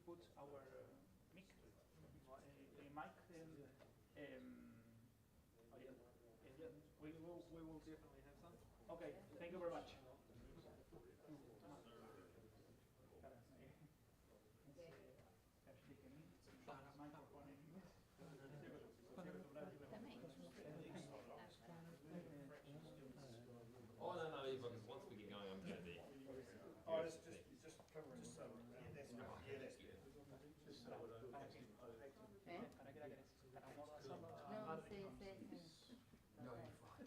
put our mic. We will definitely have some. Okay, thank you very much. Oh no, because once we get going, I'm going to be. Oh, just covering. Just so. Yeah, that's right. Yeah, that's good. Just so ¿Para qué la querés? ¿Para amordazarlo? No, sí. No, you're fine.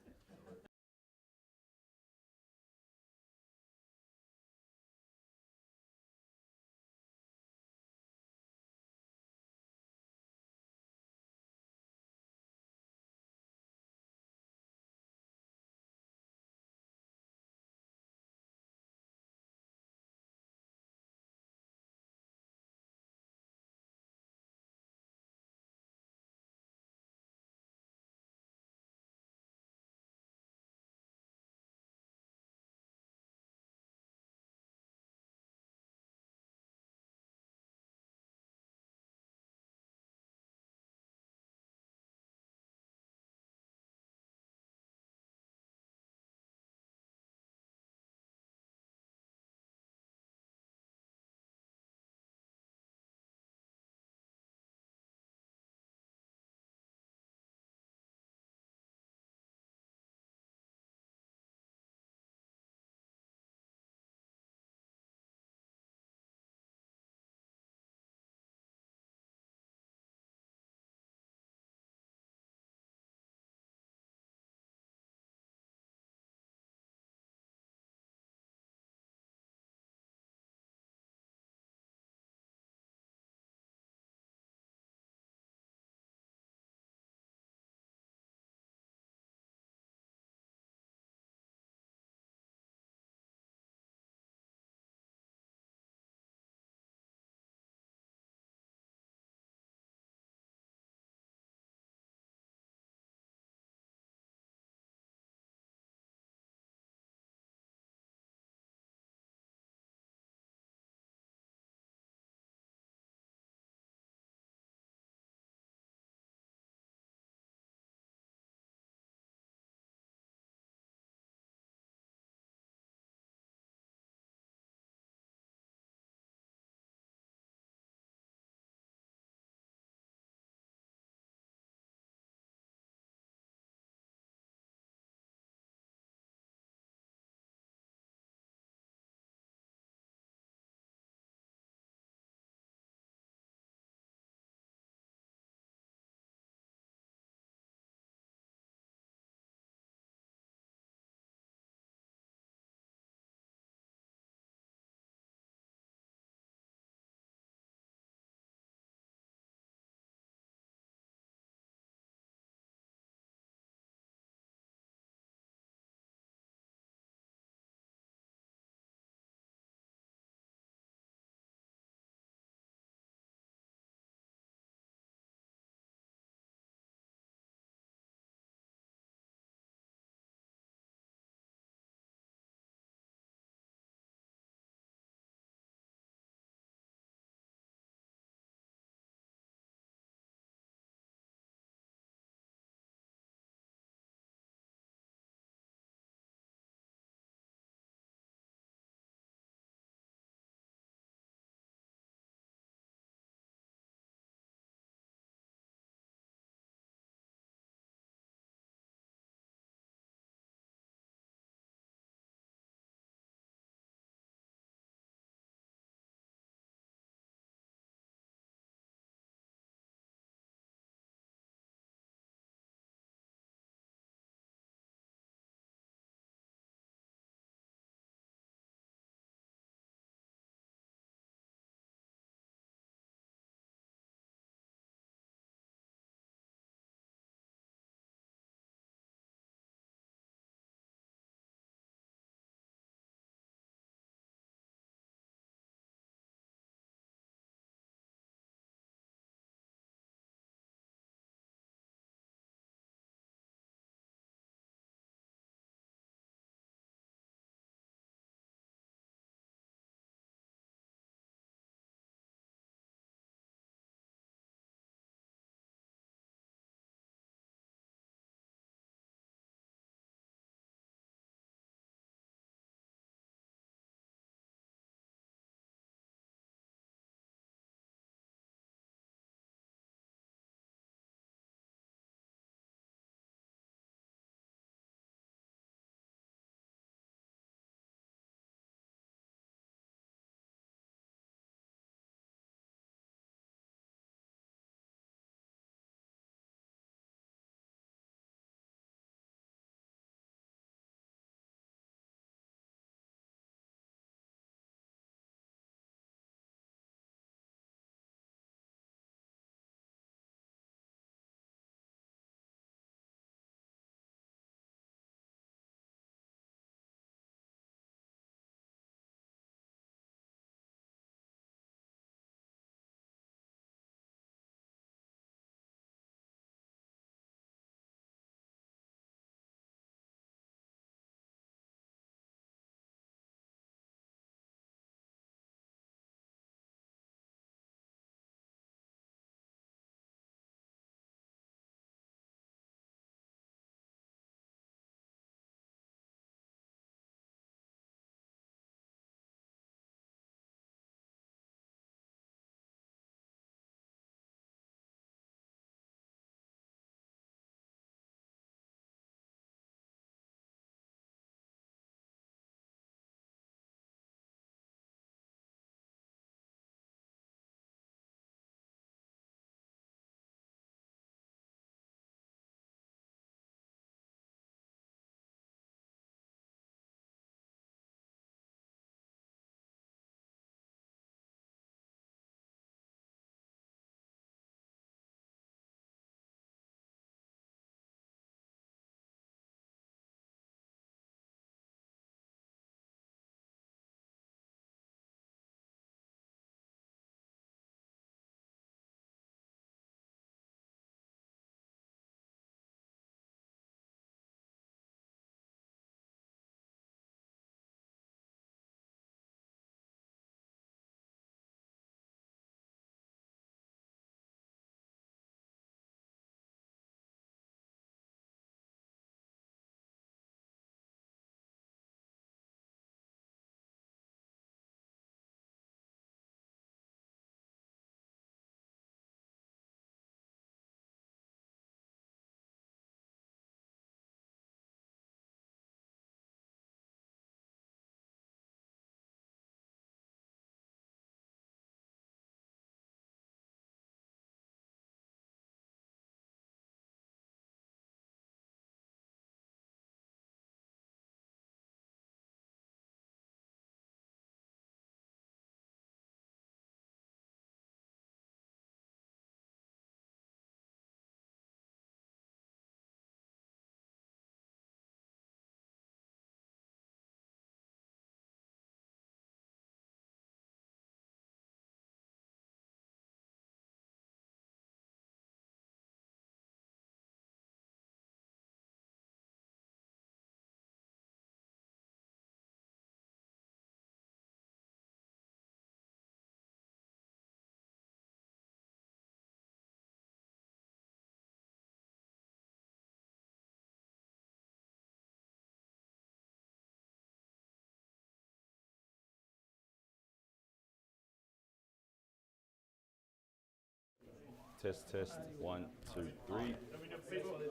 Test, test. 1, 2, 3.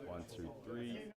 1, 2, 3.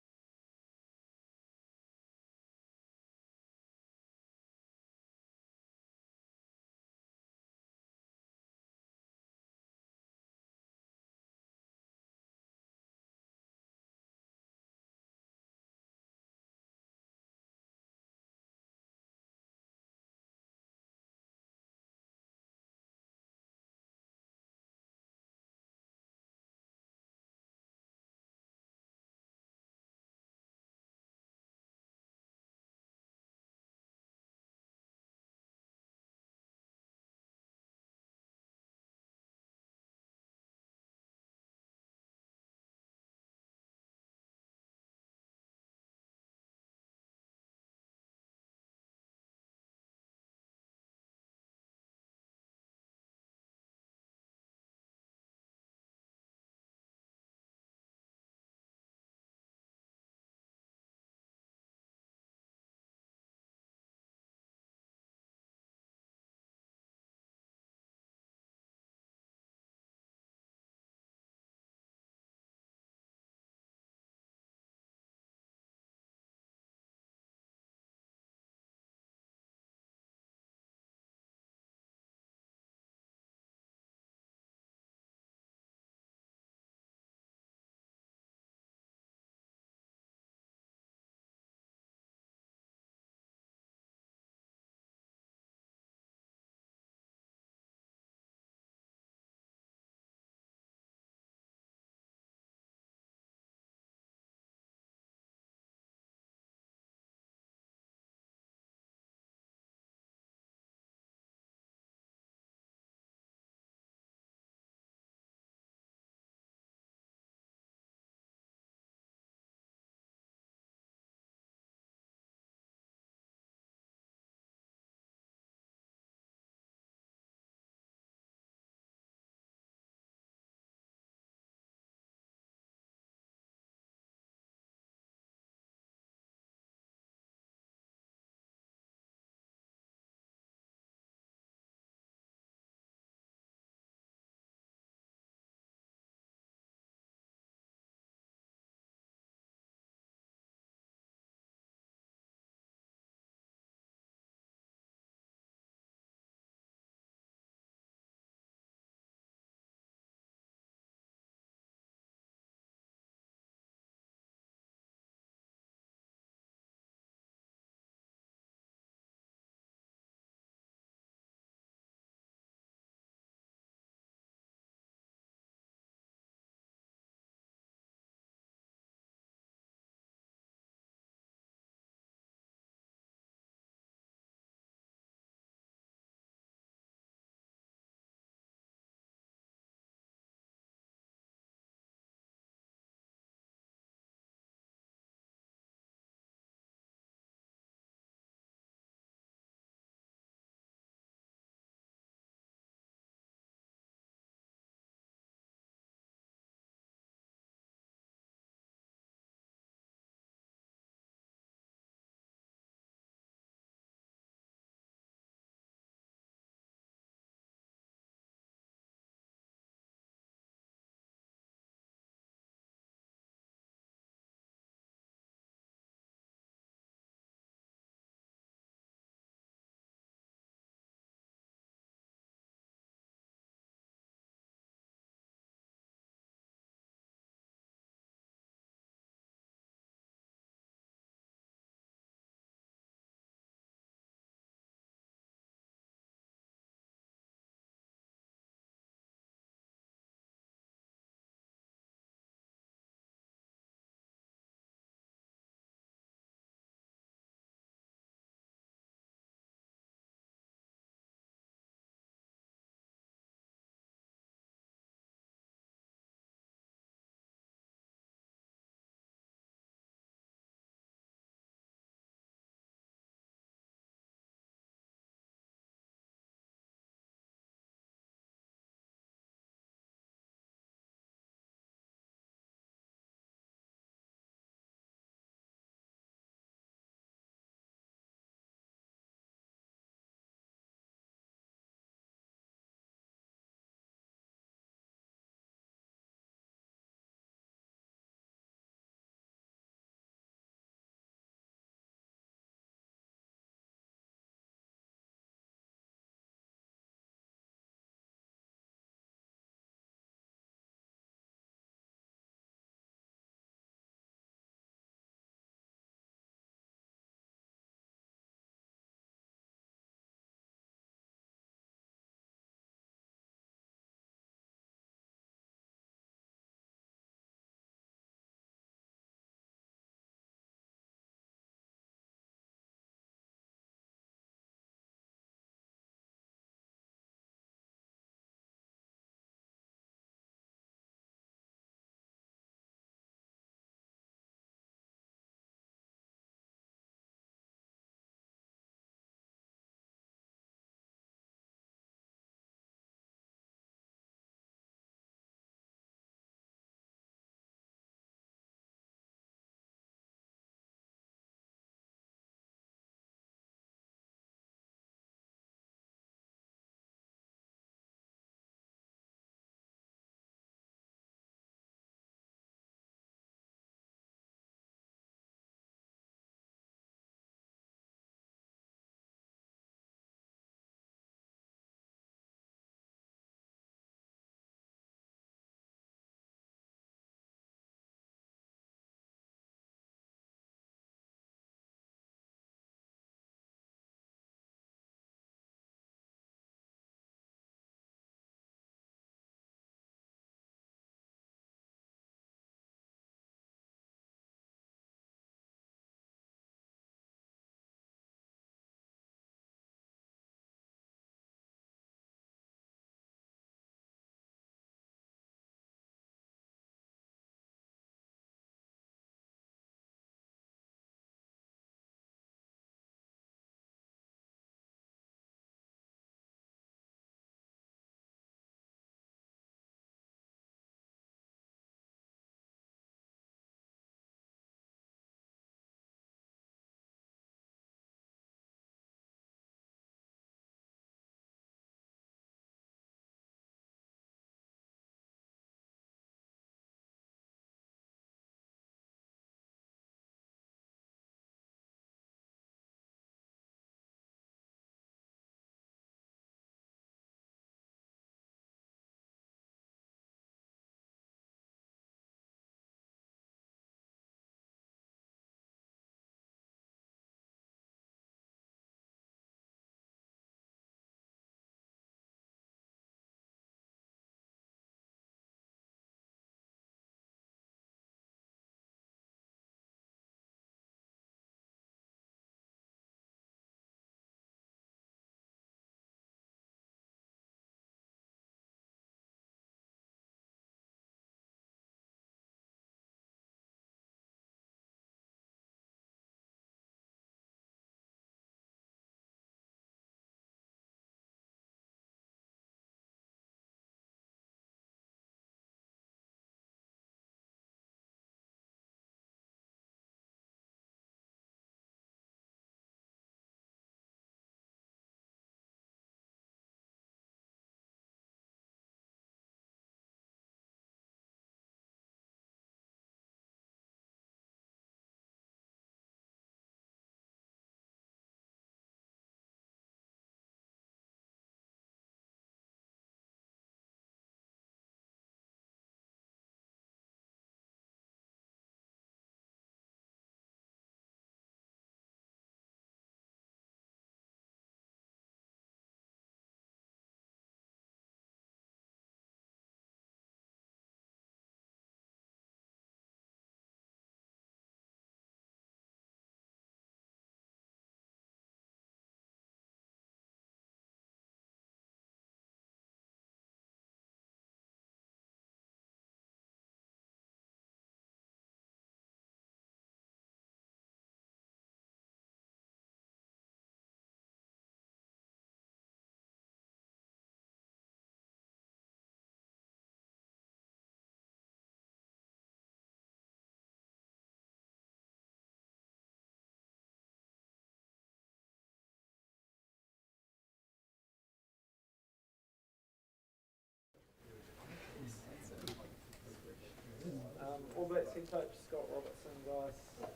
coach Scott Robertson, guys.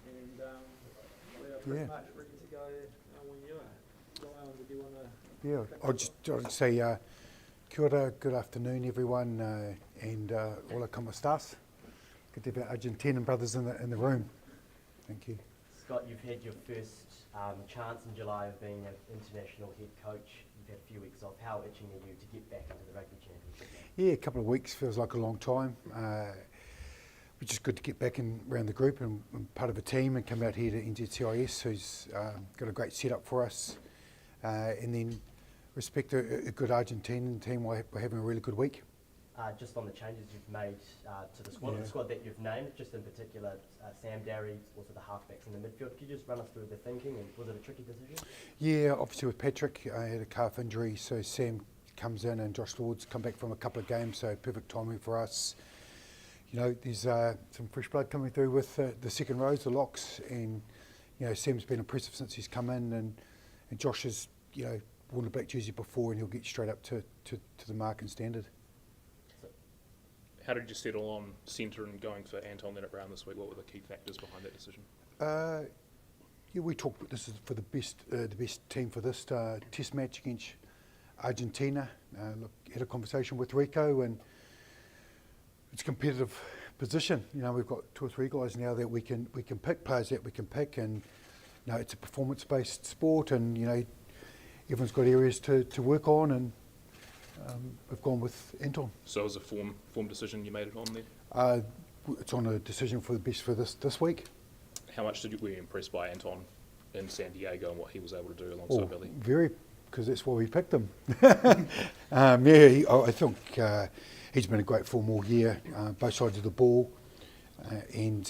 And we are pretty much ready to go when you are. Ryan, did you want to? Yeah, I'd say kia ora, good afternoon everyone, and all como estás? Good to have our Argentinian brothers in the room. Thank you. Scott, you've had your first chance in July of being an international head coach. You've had a few weeks off. How itching are you to get back into the Rugby Championship? Yeah, a couple of weeks feels like a long time, which is good to get back around the group and part of a team and come out here to NZCIS, who's got a great setup for us. And then respect a good Argentinian team. We're having a really good week. Just on the changes you've made to the squad, the squad that you've named, just in particular, Sam Darry, also the halfbacks in the midfield. Could you just run us through the thinking, and was it a tricky decision? Yeah, obviously with Patrick, I had a calf injury, so Sam comes in and Josh Lord's come back from a couple of games, so perfect timing for us. You know, there's some fresh blood coming through with the second rows, the locks, and you know, Sam's been impressive since he's come in, and Josh has, you know, worn a black jersey before, and he'll get straight up to the mark and standard. How did you settle on centre and going for Anton Leonard-Brown this week? What were the key factors behind that decision? Yeah, we talked. This is for the best team for this Test match against Argentina. Look, had a conversation with Rico, and it's a competitive position. You know, we've got 2 or 3 guys now that we can pick, players that we can pick, and you know, it's a performance-based sport, and you know, everyone's got areas to work on, and we've gone with Anton. So it was a form decision you made it on there? It's on a decision for the best for this week. How much were you impressed by Anton in San Diego and what he was able to do alongside Billy? Very, because that's why we picked him. I think he's been a great form all year, both sides of the ball, and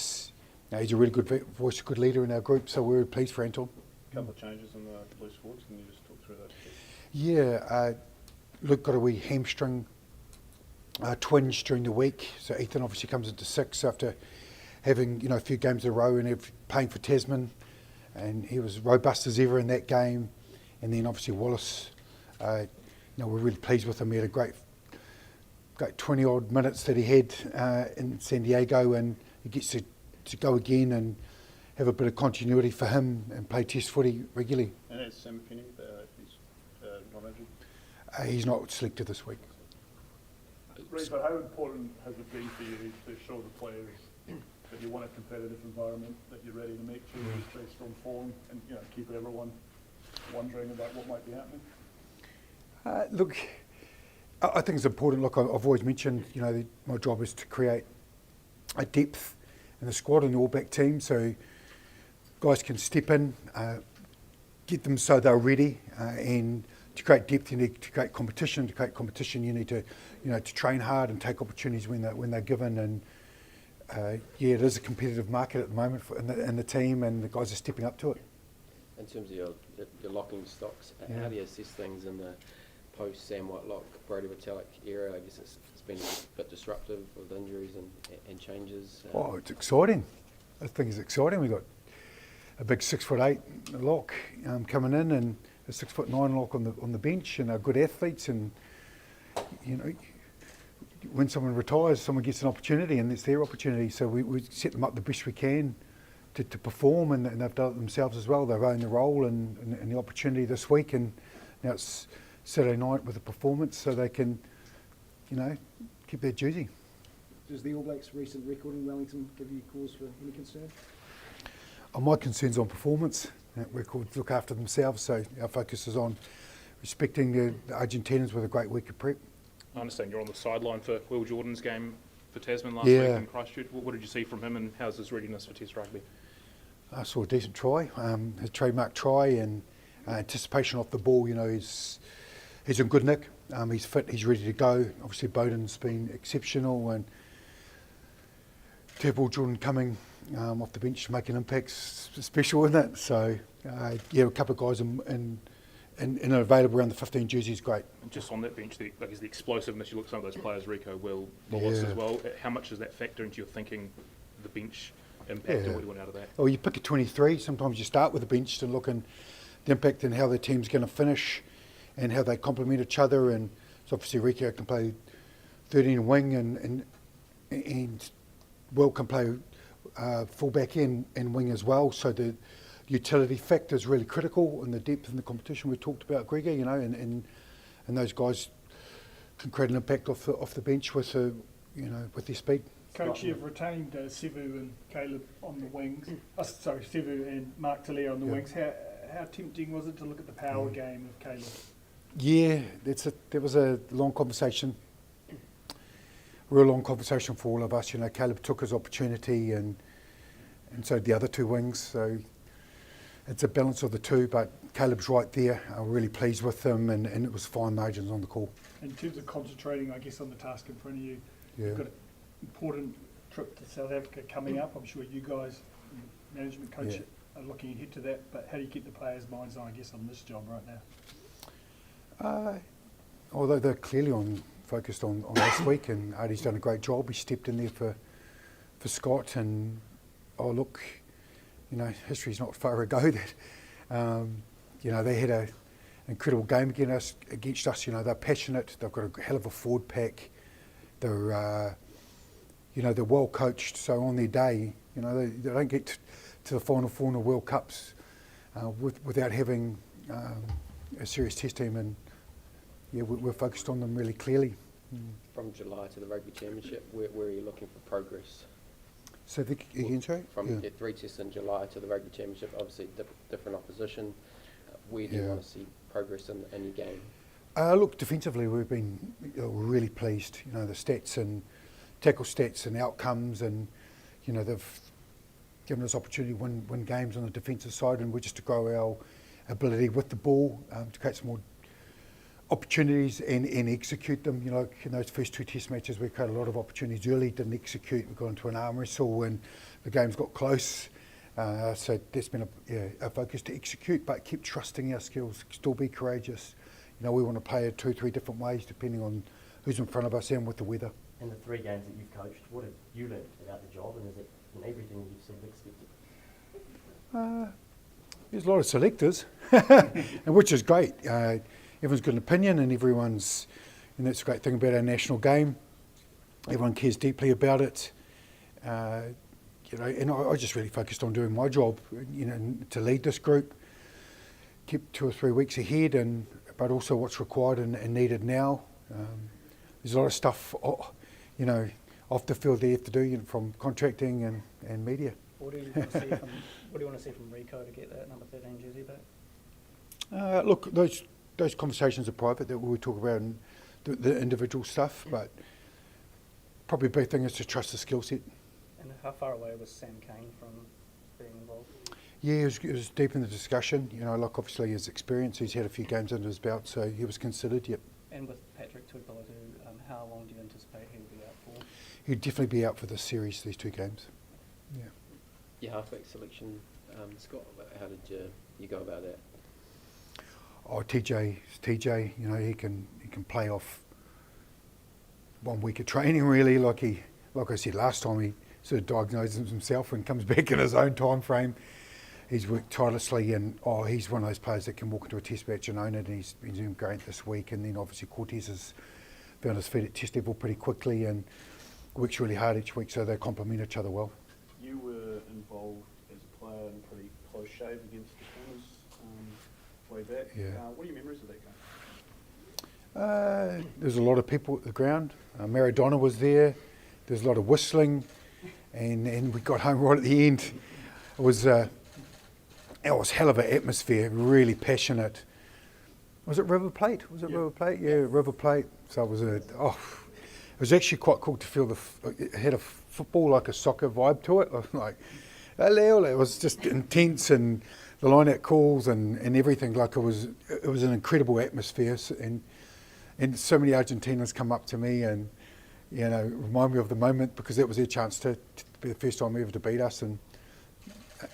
he's a really good voice, a good leader in our group, so we're pleased for Anton. A couple of changes in the blue squads, can you just talk through that? Yeah, Luke got a wee hamstring twinge during the week, so Ethan obviously comes into 6 after having, you know, a few games in a row and playing for Tasman, and he was robust as ever in that game. And then obviously Wallace, you know, we're really pleased with him. He had a great 20 odd minutes that he had in San Diego, and he gets to go again and have a bit of continuity for him and play Test footy regularly. And that's Sam McKinney, he's not injured? He's not selected this week. Right, but how important has it been for you to show the players that you want a competitive environment, that you're ready to make changes based on form, and you know, keep everyone wondering about what might be happening? Look, I think it's important. Look, I've always mentioned, you know, my job is to create a depth in the squad and the All Black team, so guys can step in, get them so they're ready, and to create depth, you need to create competition. To create competition, you need to, you know, to train hard and take opportunities when they're given. And yeah, it is a competitive market at the moment in the team, and the guys are stepping up to it. In terms of your locking stocks, how do you assess things in the post Sam Whitelock, Brody Retallick era? I guess it's been a bit disruptive with injuries and changes. Oh, it's exciting. I think it's exciting. We've got a big 6'8" lock coming in, and a 6'9" lock on the bench, and are good athletes. And you know, when someone retires, someone gets an opportunity, and it's their opportunity. So we set them up the best we can to perform, and they've done it themselves as well. They've owned the role and the opportunity this week, and now it's Saturday night with a performance, so they can, you know, keep their jersey. Does the All Blacks' recent record in Wellington give you cause for any concern? My concern's on performance. Records look after themselves, so our focus is on respecting the Argentinians with a great week of prep. I understand you're on the sideline for Will Jordan's game for Tasman last week in Christchurch. What did you see from him, and how's his readiness for Test rugby? I saw a decent try, his trademark try, and anticipation off the ball. You know, he's in good nick. He's fit. He's ready to go. Obviously, Bowden's been exceptional, and to have Will Jordan coming off the bench to make an impact, special, isn't it? So yeah, a couple of guys and available around the 15 jersey is great. And just on that bench, the explosiveness, you look at some of those players, Rico, Will, Wallace as well. How much does that factor into your thinking, the bench impact and what you want out of that? Well, you pick a 23. Sometimes you start with the bench to look and the impact and how the team's going to finish and how they complement each other. And so obviously Rico can play 13 wing and and Will can play fullback and wing as well. So the utility factor is really critical, and the depth in the competition we talked about, Gregor. You know, and those guys can create an impact off the bench with with their speed. Coach, you've retained Sevu and Caleb on the wings. Sevu and Mark Talia on the wings. How tempting was it to look at the power game of Caleb? Yeah, there was a long conversation, real long conversation for all of us. You know, Caleb took his opportunity, and so the other two wings. So it's a balance of the two, but Caleb's right there. I'm really pleased with him, and it was fine margins on the call. In terms of concentrating, I guess, on the task in front of you, Yeah. you've got an important trip to South Africa coming up. I'm sure you guys, management coach, are looking ahead to that. But how do you keep the players' minds on, I guess, on this job right now? Although they're clearly focused on last week, and Artie's done a great job. He stepped in there for Scott, and look, you know, history's not far ago that you know, they had an incredible game against us. You know, they're passionate. They've got a hell of a forward pack. They're you know, they're well coached. So on their day, you know, they don't get to the final four in the World Cups without having a serious test team, and we're focused on them really clearly. From July to the Rugby Championship, where are you looking for progress? So again, sorry? From 3 tests in July to the Rugby Championship, obviously different opposition. Where do you want to see progress in your game? Look, defensively we've been really pleased. You know, the stats and tackle stats and outcomes, and you know, they've given us opportunity to win games on the defensive side, and we're just to grow our ability with the ball to create some more opportunities and execute them. You know, in those first two test matches we created a lot of opportunities early, didn't execute. We got into an arm wrestle and the games got close. So that's been a focus to execute, but keep trusting our skills, still be courageous. You know, we want to play it 2-3 different ways depending on who's in front of us and with the weather. In the 3 games that you've coached, what have you learned about the job, and is it everything you've sort of expected? There's a lot of selectors, and which is great. Everyone's got an opinion, and that's a great thing about our national game. Everyone cares deeply about it. You know, and I just really focused on doing my job, you know, to lead this group, keep 2 or 3 weeks ahead, but also what's required and needed now. There's a lot of stuff, you know, off the field they have to do, you know, from contracting and media. What do you want to see from Rico to get that number 13 jersey back? Look, those conversations are private that we talk about, and the individual stuff, but probably the big thing is to trust the skill set. And how far away was Sam Kane from being involved? Yeah, it was deep in the discussion. You know, like obviously his experience, he's had a few games under his belt, so he was considered, yep. And with Patrick Tuipulotu, how long do you anticipate he'll be out for? He'd definitely be out for this series, these 2 games. Yeah. Your halfback selection, Scott, how did you go about that? Oh, TJ, you know, he can play off 1 week of training really, like I said last time, he sort of diagnoses himself and comes back in his own time frame. He's worked tirelessly, and he's one of those players that can walk into a test match and own it, and he's been doing great this week. And then obviously Cortez has found his feet at test level pretty quickly and works really hard each week, so they complement each other well. You were involved as a player in a pretty close shave against the Pumas way back. Yeah. What are your memories of that game? There's a lot of people at the ground. Maradona was there. There's a lot of whistling, and we got home right at the end. It was hell of an atmosphere, really passionate. Was it River Plate? River Plate? Yeah, River Plate. So it was actually quite cool to feel it had a football, like a soccer vibe to it. Like, it was just intense, and the line-out calls and everything. Like it was an incredible atmosphere, and so many Argentinians come up to me and, you know, remind me of the moment, because that was their chance to be the first time ever to beat us, and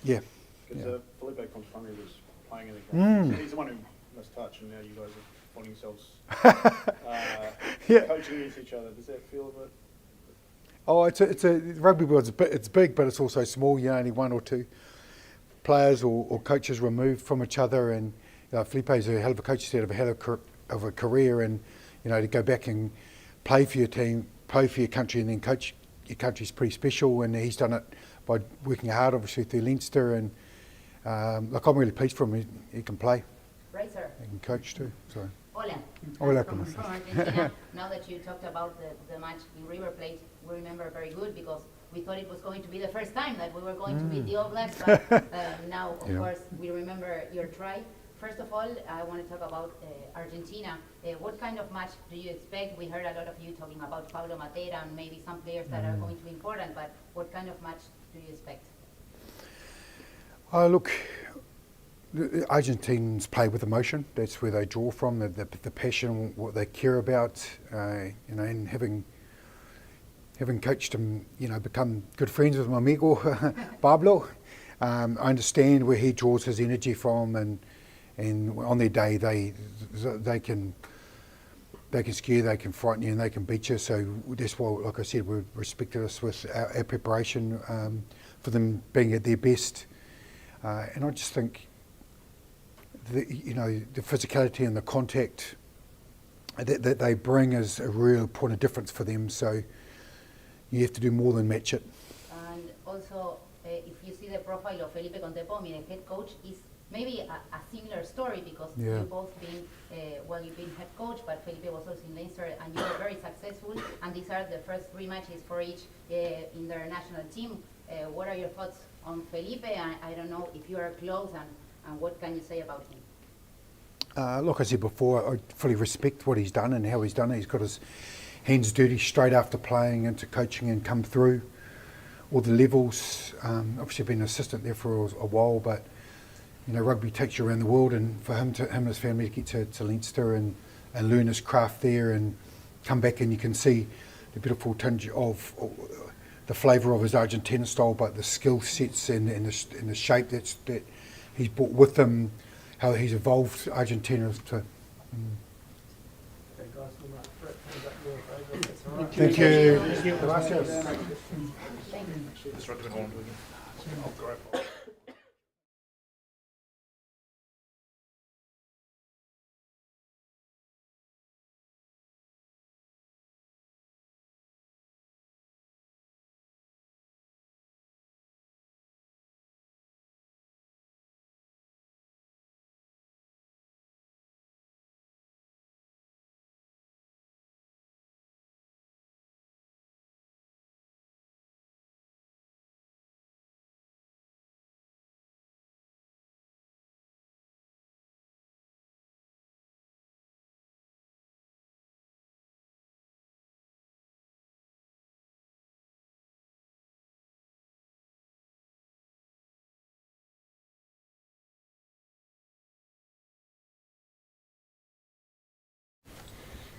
yeah. Because Felipe Contrani was playing in the game. He's the one who missed touch, and now you guys are finding yourselves coaching against each other. Does that feel a bit? Oh, it's a rugby world. It's big, but it's also small. You know, only 1 or 2 players or coaches removed from each other, and Felipe's a hell of a coach. He's had a hell of a career, and you know, to go back and play for your team, play for your country, and then coach your country's pretty special, and he's done it by working hard, obviously, through Leinster. And look, I'm really pleased for him. He can play. Right, sir. He can coach too. So. Hola. Hola, from ¿cómo estás? Argentina. Now that you talked about the match in River Plate, we remember very good because we thought it was going to be the first time that we were going to beat the All Blacks, but now, of course, we remember your try. First of all, I want to talk about Argentina. What kind of match do you expect? We heard a lot of you talking about Pablo Matera and maybe some players that are going to be important, but what kind of match do you expect? Look, the Argentines play with emotion. That's where they draw from, the passion, what they care about, and having coached him, become good friends with my amigo, Pablo. I understand where he draws his energy from, and on their day they can scare, they can frighten you, and they can beat you. So that's why, like I said, we respected us with our preparation for them being at their best. And I just think the physicality and the contact that they bring is a real point of difference for them. So you have to do more than match it. And also, if you see the profile of Felipe Contepomi, the head coach, is maybe a similar story because you both been, you've been head coach, but Felipe was also in Leinster, and you were very successful. And these are the first 3 matches for each in their national team. What are your thoughts on Felipe? I don't know if you are close, and what can you say about him? Like I said before, I fully respect what he's done and how he's done it. He's got his hands dirty straight after playing into coaching and come through all the levels. Obviously been an assistant there for a while, but rugby takes you around the world, and for him and his family to get to Leinster and learn his craft there and come back, and you can see the beautiful tinge of the flavour of his Argentina style, but the skill sets and the shape that he's brought with him, how he's evolved Argentina to. Okay, guys, we might throw it back your way, if that's all right. Thank you. Gracias. That's right, go on.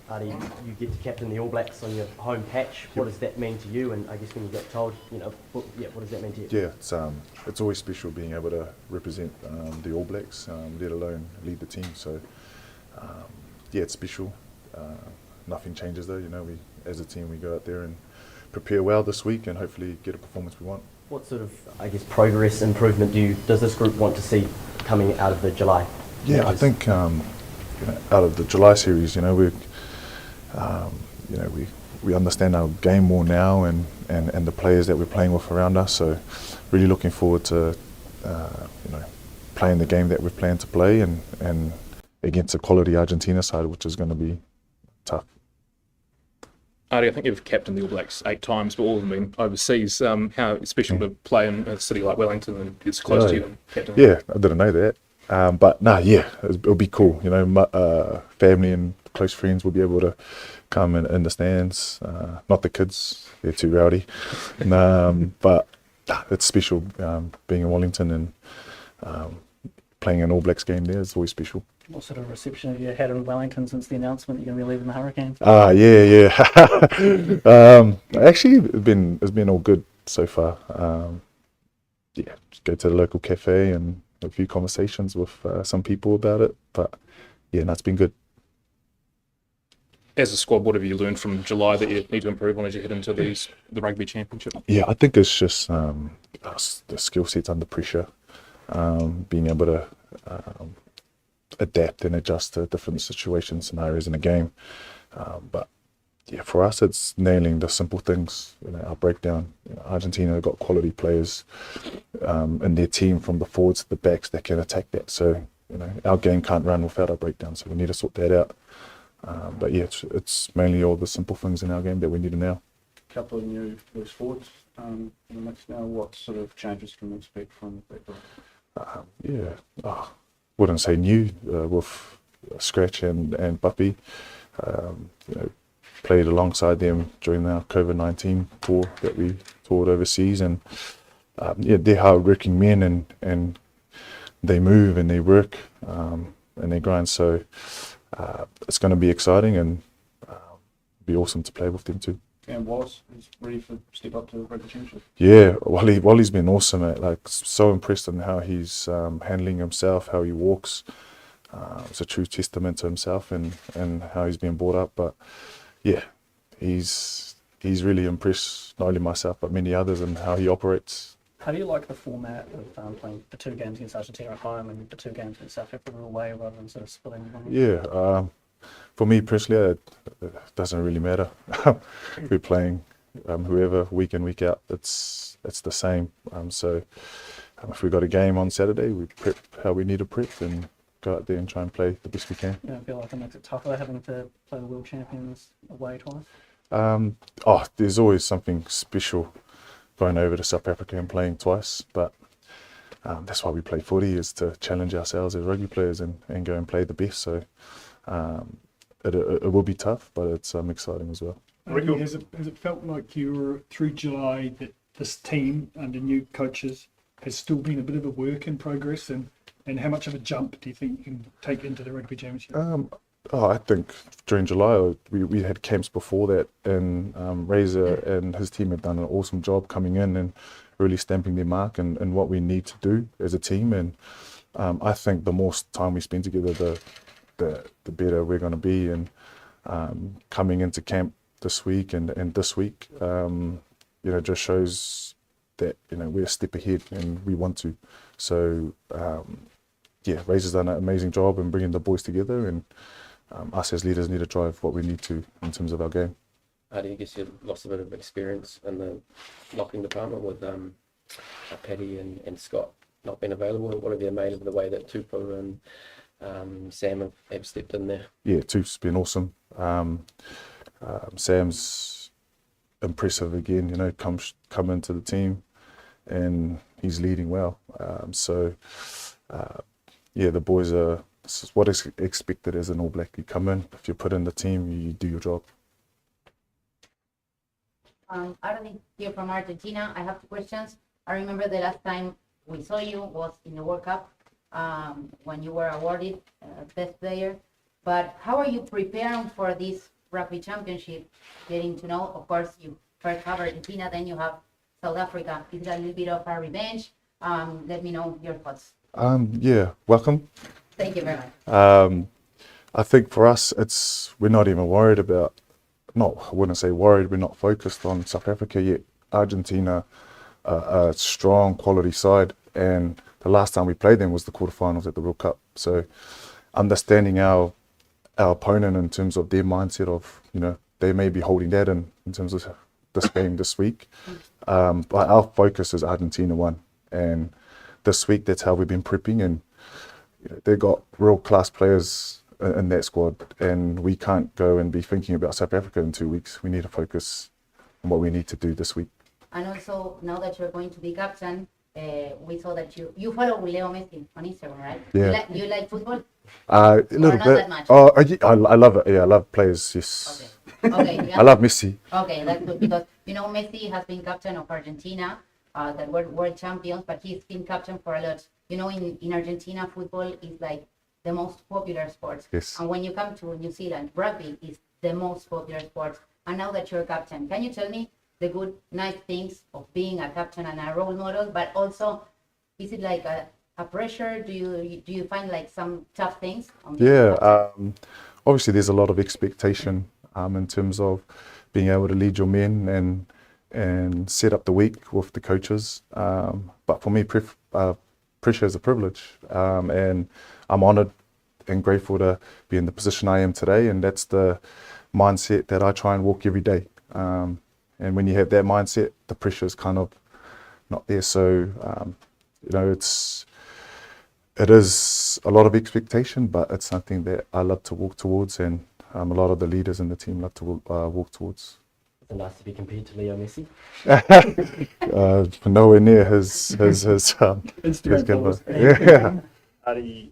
Artie, you get to captain the All Blacks on your home patch. What does that mean to you? And I guess when you got told, what does that mean to you? Yeah, it's always special being able to represent the All Blacks, let alone lead the team. So, it's special. Nothing changes though. We as a team we go out there and prepare well this week and hopefully get a performance we want. What sort of, progress, improvement does this group want to see coming out of the July? Yeah, I think out of the July series, we understand our game more now and the players that we're playing with around us. So really looking forward to playing the game that we've planned to play and against a quality Argentina side, which is going to be tough. Artie, I think you've captained the All Blacks 8 times, but all of them been overseas. How special to play in a city like Wellington and it's close to you and captain? Yeah, I didn't know that. It'll be cool. Family and close friends will be able to come in the stands. Not the kids; they're too rowdy. But it's special being in Wellington and playing an All Blacks game there. It's always special. What sort of reception have you had in Wellington since the announcement you're going to be leaving the Hurricanes? Actually, it's been all good so far. Just go to the local cafe and a few conversations with some people about it. But it's been good. As a squad, what have you learned from July that you need to improve on as you head into the Rugby Championship? Yeah, I think it's just the skill sets under pressure, being able to adapt and adjust to different situations, scenarios in a game. But yeah, for us, it's nailing the simple things. You know, our breakdown. You know, Argentina got quality players in their team, from the forwards to the backs, that can attack that. So, you know, our game can't run without our breakdown. So we need to sort that out. But yeah, it's mainly all the simple things in our game that we need to nail. A couple of new loose forwards in the mix now. What sort of changes can we expect from that? Wouldn't say new with Scratch and Buppy. You know, played alongside them during our COVID-19 tour that we toured overseas, and they're hard-working men, and they move and they work and they grind. So it's going to be exciting, and be awesome to play with them too. And Wallace is ready for step up to the Rugby Championship. Yeah, Wally's been awesome, mate. Like, so impressed on how he's handling himself, how he walks. It's a true testament to himself and how he's been brought up. But yeah, he's really impressed not only myself but many others and how he operates. How do you like the format of playing the 2 games against Argentina at home and the 2 games against South Africa away, rather than sort of splitting them? Yeah, for me personally, it doesn't really matter. We're playing whoever week in, week out. It's the same. So if we got a game on Saturday, we prep how we need to prep and go out there and try and play the best we can. Yeah, I feel like it makes it tougher having to play the world champions away twice. There's always something special going over to South Africa and playing twice, but that's why we play footy, is to challenge ourselves as rugby players and go and play the best. So it will be tough, but it's exciting as well. Has it felt like you were through July that this team under new coaches has still been a bit of a work in progress, and how much of a jump do you think you can take into the Rugby Championship? I think during July we had camps before that, and Razor and his team have done an awesome job coming in and really stamping their mark and what we need to do as a team. And I think the more time we spend together, the better we're going to be. And coming into camp this week and this week, just shows that we're a step ahead and we want to. So Razor's done an amazing job in bringing the boys together, and us as leaders need to drive what we need to in terms of our game. How do you guess you lost a bit of experience in the locking department with Paddy and Scott not being available? What have you made of the way that Tupu and Sam have stepped in there? Yeah, Tupu's been awesome. Sam's impressive again, come into the team and he's leading well. The boys are, this is what is expected as an All Black. You come in, if you put in the team, you do your job. Arnie here from Argentina. I have 2 questions. I remember the last time we saw you was in the World Cup when you were awarded best player. But how are you preparing for this Rugby Championship? Getting to know, of course, you first have Argentina, then you have South Africa. Is it a little bit of a revenge? Let me know your thoughts. Welcome. Thank you very much. I think for us, we're not even worried about, I wouldn't say worried, we're not focused on South Africa yet. Argentina, a strong quality side, and the last time we played them was the quarterfinals at the World Cup. So understanding our opponent in terms of their mindset of, they may be holding that in terms of this game this week. But our focus is Argentina 1. And this week, that's how we've been prepping, and they've got world-class players in that squad, and we can't go and be thinking about South Africa in 2 weeks. We need to focus on what we need to do this week. And also, now that you're going to be captain, we saw that you follow Leo Messi on Instagram, right? Yeah. You like football? A little not bit. That much? Oh, I love it. Yeah, I love players. Yes. Okay. Yeah. I love Messi. Okay, that's good, because Messi has been captain of Argentina, that were world champions, but he's been captain for a lot. In Argentina, football is like the most popular sport. Yes. And when you come to New Zealand, rugby is the most popular sport. And now that you're captain, can you tell me the good, nice things of being a captain and a role model? But also, is it like a pressure? Do you find like some tough things? Obviously there's a lot of expectation in terms of being able to lead your men and set up the week with the coaches. But for me, pressure is a privilege, and I'm honoured and grateful to be in the position I am today, and that's the mindset that I try and walk every day. And when you have that mindset, the pressure is kind of not there. So, you know, it is a lot of expectation, but it's something that I love to walk towards, and a lot of the leaders in the team love to walk towards. Is it nice to be compared to Leo Messi? Nowhere near his Instagram followers. Yeah. Adi,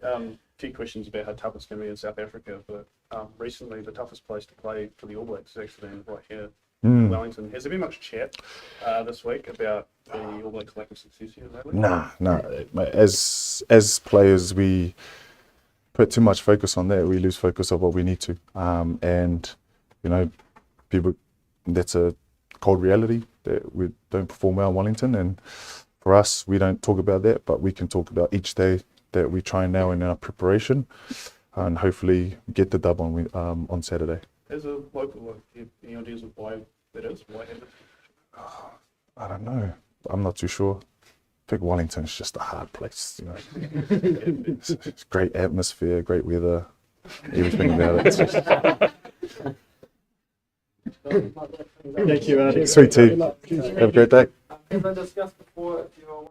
few questions about how tough it's going to be in South Africa, but recently the toughest place to play for the All Blacks has actually been right here in Wellington. Has there been much chat this week about the All Blacks' lack of success here lately? Nah. As players, we put too much focus on that. We lose focus of what we need to. And, you know, people, that's a cold reality that we don't perform well in Wellington. And for us, we don't talk about that, but we can talk about each day that we try now in our preparation, and hopefully get the dub on Saturday. As a local, any ideas of why that is? Why have it? I don't know. I'm not too sure. I think Wellington's just a hard place. You know, it's great atmosphere, great weather, everything about it. Thank you, Adi. Sweet tea. Have a great day. As I discussed before, if you are